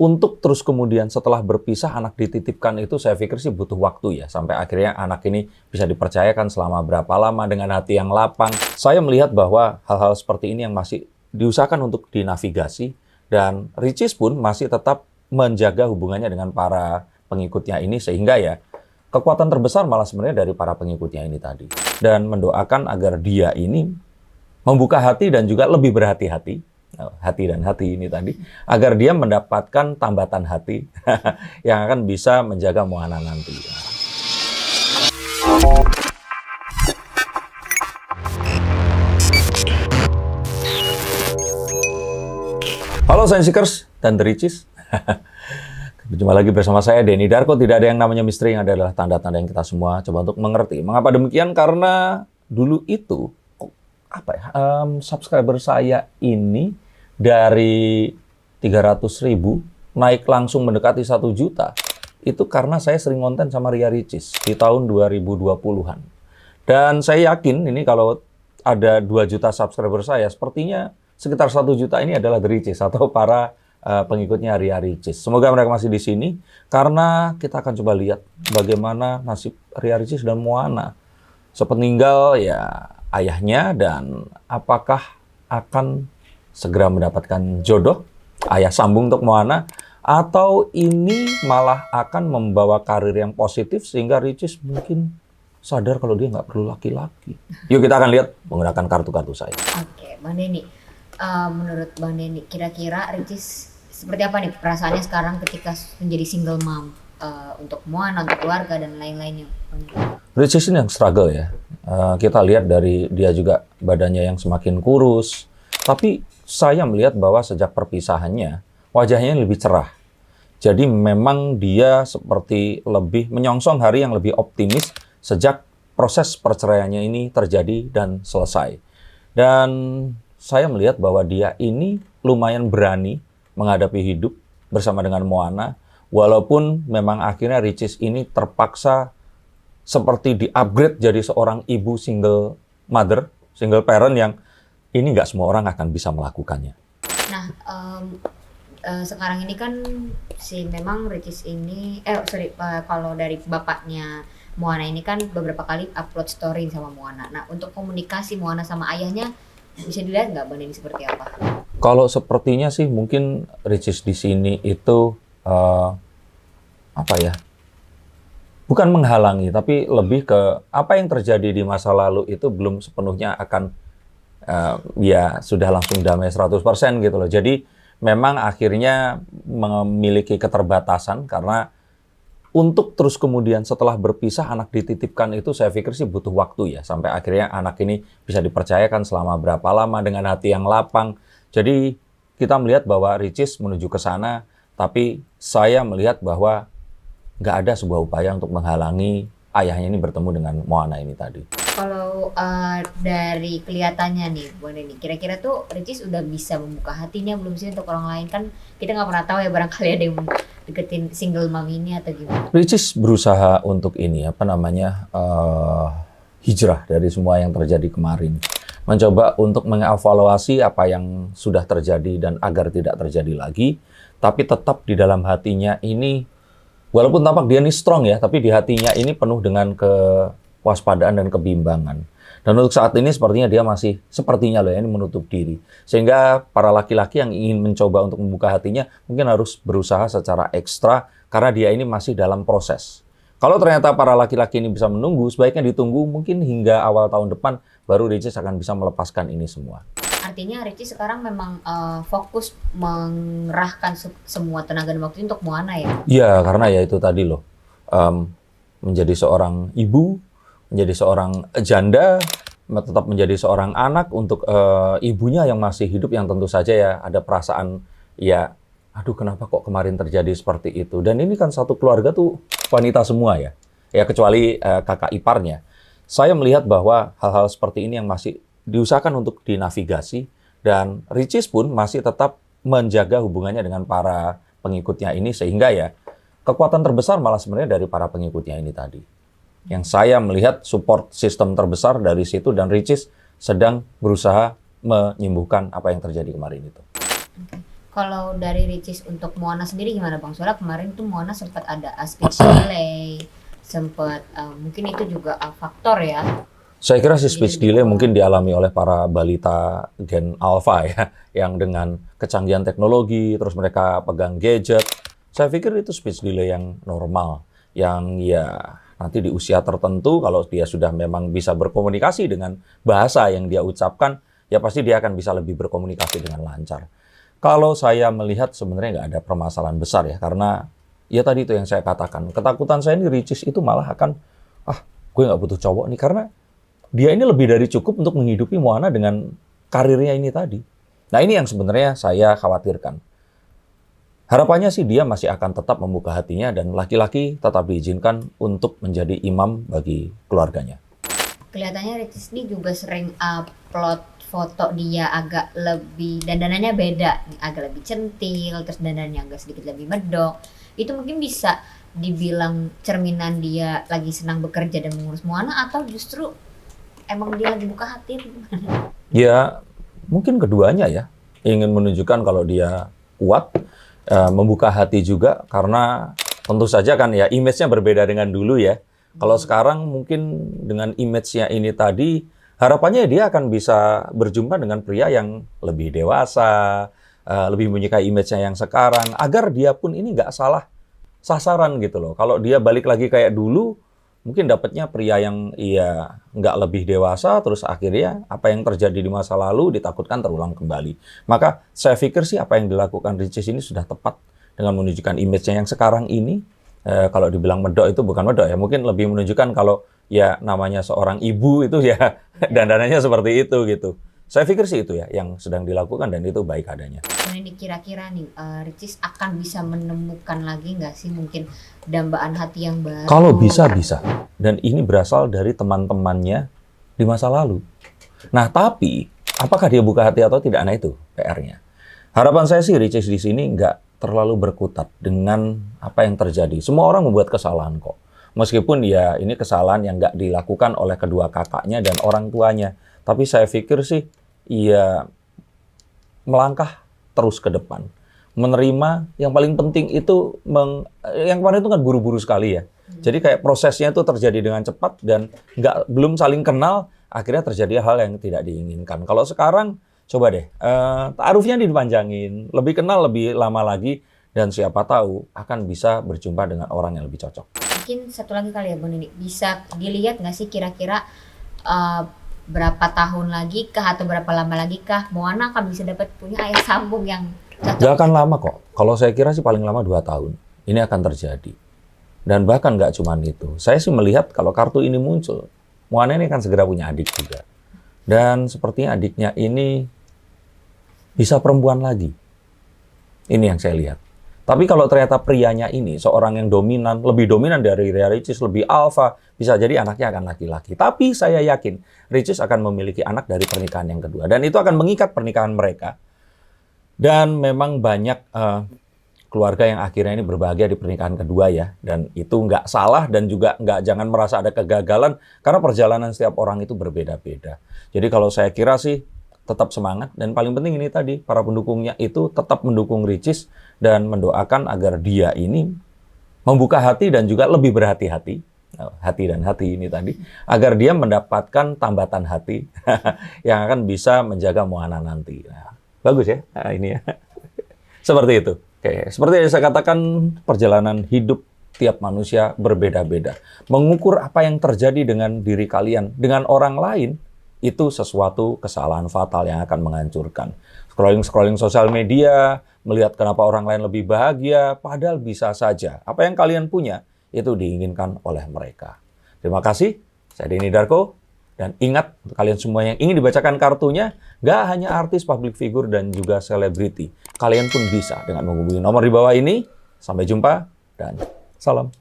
untuk terus kemudian setelah berpisah anak dititipkan itu saya pikir sih butuh waktu ya. Sampai akhirnya anak ini bisa dipercayakan selama berapa lama dengan hati yang lapang. Saya melihat bahwa hal-hal seperti ini yang masih diusahakan untuk dinavigasi. Dan Ricis pun masih tetap menjaga hubungannya dengan para pengikutnya ini. Sehingga ya kekuatan terbesar malah sebenarnya dari para pengikutnya ini tadi. Dan mendoakan agar dia ini membuka hati dan juga lebih berhati-hati. Hati dan hati ini tadi, agar dia mendapatkan tambatan hati yang akan bisa menjaga Moana nanti. Halo Science Seekers dan The Ricis. Berjumpa lagi bersama saya, Denny Darko. Tidak ada yang namanya misteri, yang ada adalah tanda-tanda yang kita semua coba untuk mengerti. Mengapa demikian? Karena dulu itu subscriber saya ini dari 300.000 naik langsung mendekati 1 juta. Itu karena saya sering konten sama Ria Ricis di tahun 2020-an. Dan saya yakin ini kalau ada 2 juta subscriber saya, sepertinya sekitar 1 juta ini adalah The Ricis atau para pengikutnya Ria Ricis. Semoga mereka masih di sini karena kita akan coba lihat bagaimana nasib Ria Ricis dan Moana sepeninggal ya ayahnya, dan apakah akan segera mendapatkan jodoh ayah sambung untuk Moana, atau ini malah akan membawa karir yang positif sehingga Ricis mungkin sadar kalau dia nggak perlu laki-laki. Yuk kita akan lihat menggunakan kartu-kartu saya. Oke, Bang Denny. Menurut Bang Denny, kira-kira Ricis seperti apa nih perasaannya sekarang ketika menjadi single mom untuk Moana, untuk keluarga dan lain-lainnya? Ricis ini yang struggle ya. Kita lihat dari dia juga badannya yang semakin kurus. Tapi saya melihat bahwa sejak perpisahannya, wajahnya lebih cerah. Jadi memang dia seperti lebih menyongsong hari yang lebih optimis sejak proses perceraiannya ini terjadi dan selesai. Dan saya melihat bahwa dia ini lumayan berani menghadapi hidup bersama dengan Moana. Walaupun memang akhirnya Ricis ini terpaksa seperti di-upgrade jadi seorang ibu single mother, single parent yang ini nggak semua orang akan bisa melakukannya. Nah, sekarang ini kan memang Ricis ini, kalau dari bapaknya Moana ini kan beberapa kali upload story sama Moana. Nah, untuk komunikasi Moana sama ayahnya bisa dilihat nggak Bang Denny seperti apa? Kalau sepertinya sih mungkin Ricis di sini itu bukan menghalangi, tapi lebih ke apa yang terjadi di masa lalu itu belum sepenuhnya akan ya sudah langsung damai 100% gitu loh. Jadi memang akhirnya memiliki keterbatasan karena untuk terus kemudian setelah berpisah anak dititipkan itu saya pikir sih butuh waktu ya. Sampai akhirnya anak ini bisa dipercayakan selama berapa lama dengan hati yang lapang. Jadi kita melihat bahwa Ricis menuju ke sana, tapi saya melihat bahwa nggak ada sebuah upaya untuk menghalangi ayahnya ini bertemu dengan Moana ini tadi. Kalau dari kelihatannya nih, Bang Denny, kira-kira tuh Ricis udah bisa membuka hatinya belum sih untuk orang lain? Kan kita nggak pernah tahu ya, barangkali ada yang deketin single mom ini atau gimana. Ricis berusaha untuk ini, hijrah dari semua yang terjadi kemarin. Mencoba untuk mengevaluasi apa yang sudah terjadi dan agar tidak terjadi lagi. Tapi tetap di dalam hatinya ini, walaupun tampak dia ini strong ya, tapi di hatinya ini penuh dengan kewaspadaan dan kebimbangan. Dan untuk saat ini sepertinya dia masih ini menutup diri. Sehingga para laki-laki yang ingin mencoba untuk membuka hatinya mungkin harus berusaha secara ekstra karena dia ini masih dalam proses. Kalau ternyata para laki-laki ini bisa menunggu, sebaiknya ditunggu mungkin hingga awal tahun depan baru Ricis akan bisa melepaskan ini semua. Artinya Ricis sekarang memang fokus mengerahkan semua tenaga dan waktu untuk Moana ya? Iya, karena ya itu tadi loh. Menjadi seorang ibu, menjadi seorang janda, tetap menjadi seorang anak untuk ibunya yang masih hidup, yang tentu saja ya ada perasaan ya, aduh kenapa kok kemarin terjadi seperti itu. Dan ini kan satu keluarga tuh wanita semua ya. Ya kecuali kakak iparnya. Saya melihat bahwa hal-hal seperti ini yang masih diusahakan untuk dinavigasi, dan Ricis pun masih tetap menjaga hubungannya dengan para pengikutnya ini, sehingga ya kekuatan terbesar malah sebenarnya dari para pengikutnya ini tadi. Yang saya melihat support sistem terbesar dari situ, dan Ricis sedang berusaha menyembuhkan apa yang terjadi kemarin itu. Kalau dari Ricis untuk Moana sendiri gimana Bang? Soalnya kemarin tuh Moana sempat ada speech delay, sempat mungkin itu juga faktor ya. Saya kira si Jadi speech lebih delay ke mungkin dialami oleh para balita Gen Alpha ya, yang dengan kecanggihan teknologi, terus mereka pegang gadget. Saya pikir itu speech delay yang normal, yang ya nanti di usia tertentu kalau dia sudah memang bisa berkomunikasi dengan bahasa yang dia ucapkan, ya pasti dia akan bisa lebih berkomunikasi dengan lancar. Kalau saya melihat sebenarnya nggak ada permasalahan besar ya, karena ya tadi itu yang saya katakan, ketakutan saya ini Ricis itu malah akan, gue nggak butuh cowok nih, karena dia ini lebih dari cukup untuk menghidupi Moana dengan karirnya ini tadi. Nah ini yang sebenarnya saya khawatirkan. Harapannya sih dia masih akan tetap membuka hatinya dan laki-laki tetap diizinkan untuk menjadi imam bagi keluarganya. kelihatannya Ricis ini juga sering upload foto dia agak lebih dandanannya beda, agak lebih centil, terus dandanannya agak sedikit lebih medok. Itu mungkin bisa dibilang cerminan dia lagi senang bekerja dan mengurus Moana atau justru emang dia lagi buka hati atau gimana? Ya mungkin keduanya ya, ingin menunjukkan kalau dia kuat, membuka hati juga, karena tentu saja kan ya image-nya berbeda dengan dulu ya. Kalau sekarang mungkin dengan image-nya ini tadi, harapannya dia akan bisa berjumpa dengan pria yang lebih dewasa, lebih menyukai image-nya yang sekarang, agar dia pun ini nggak salah sasaran gitu loh. Kalau dia balik lagi kayak dulu, mungkin dapatnya pria yang ya nggak lebih dewasa, terus akhirnya apa yang terjadi di masa lalu ditakutkan terulang kembali. Maka saya pikir sih apa yang dilakukan Ricis ini sudah tepat dengan menunjukkan image-nya yang sekarang ini. Kalau dibilang medok itu bukan medok ya, mungkin lebih menunjukkan kalau ya namanya seorang ibu itu ya dandanannya seperti itu gitu. Saya pikir sih itu ya yang sedang dilakukan dan itu baik adanya. Nah ini kira-kira nih Ricis akan bisa menemukan lagi nggak sih mungkin dambaan hati yang baru? Kalau bisa. Dan ini berasal dari teman-temannya di masa lalu. Nah tapi apakah dia buka hati atau tidak? Nah itu PR-nya. Harapan saya sih Ricis di sini nggak terlalu berkutat dengan apa yang terjadi. Semua orang membuat kesalahan kok. Meskipun ya ini kesalahan yang nggak dilakukan oleh kedua kakaknya dan orang tuanya. Tapi saya pikir sih ya melangkah terus ke depan. Menerima yang paling penting itu, yang kemarin itu kan buru-buru sekali ya. Jadi kayak prosesnya itu terjadi dengan cepat dan belum saling kenal, akhirnya terjadi hal yang tidak diinginkan. Kalau sekarang coba deh, ta'arufnya dipanjangin, lebih kenal lebih lama lagi, dan siapa tahu akan bisa berjumpa dengan orang yang lebih cocok. Mungkin satu lagi kali ya Bang Nini, bisa dilihat nggak sih kira-kira berapa tahun lagi kah atau berapa lama lagi kah Moana akan bisa dapat punya ayah sambung yang cocok? Nggak akan lama kok. Kalau saya kira sih paling lama 2 tahun. Ini akan terjadi. Dan bahkan nggak cuma itu. Saya sih melihat kalau kartu ini muncul, Moana ini akan segera punya adik juga. Dan sepertinya adiknya ini bisa perempuan lagi. Ini yang saya lihat. Tapi kalau ternyata prianya ini seorang yang dominan, lebih dominan dari Ricis, lebih alfa, bisa jadi anaknya akan laki-laki. Tapi saya yakin Ricis akan memiliki anak dari pernikahan yang kedua. Dan itu akan mengikat pernikahan mereka. Dan memang banyak keluarga yang akhirnya ini berbahagia di pernikahan kedua ya. Dan itu nggak salah dan juga jangan merasa ada kegagalan. Karena perjalanan setiap orang itu berbeda-beda. Jadi kalau saya kira sih, tetap semangat, dan paling penting ini tadi, para pendukungnya itu tetap mendukung Ricis dan mendoakan agar dia ini membuka hati dan juga lebih berhati-hati, hati dan hati ini tadi, agar dia mendapatkan tambatan hati yang akan bisa menjaga Moana nanti. Nah, bagus ya, ini ya. Seperti itu. Oke, seperti yang saya katakan, perjalanan hidup tiap manusia berbeda-beda. Mengukur apa yang terjadi dengan diri kalian, dengan orang lain, itu sesuatu kesalahan fatal yang akan menghancurkan. Scrolling sosial media, melihat kenapa orang lain lebih bahagia, padahal bisa saja apa yang kalian punya itu diinginkan oleh mereka. Terima kasih, saya Denny Darko, dan ingat untuk kalian semua yang ingin dibacakan kartunya, nggak hanya artis, public figure, dan juga selebriti. Kalian pun bisa dengan menghubungi nomor di bawah ini. Sampai jumpa, dan salam.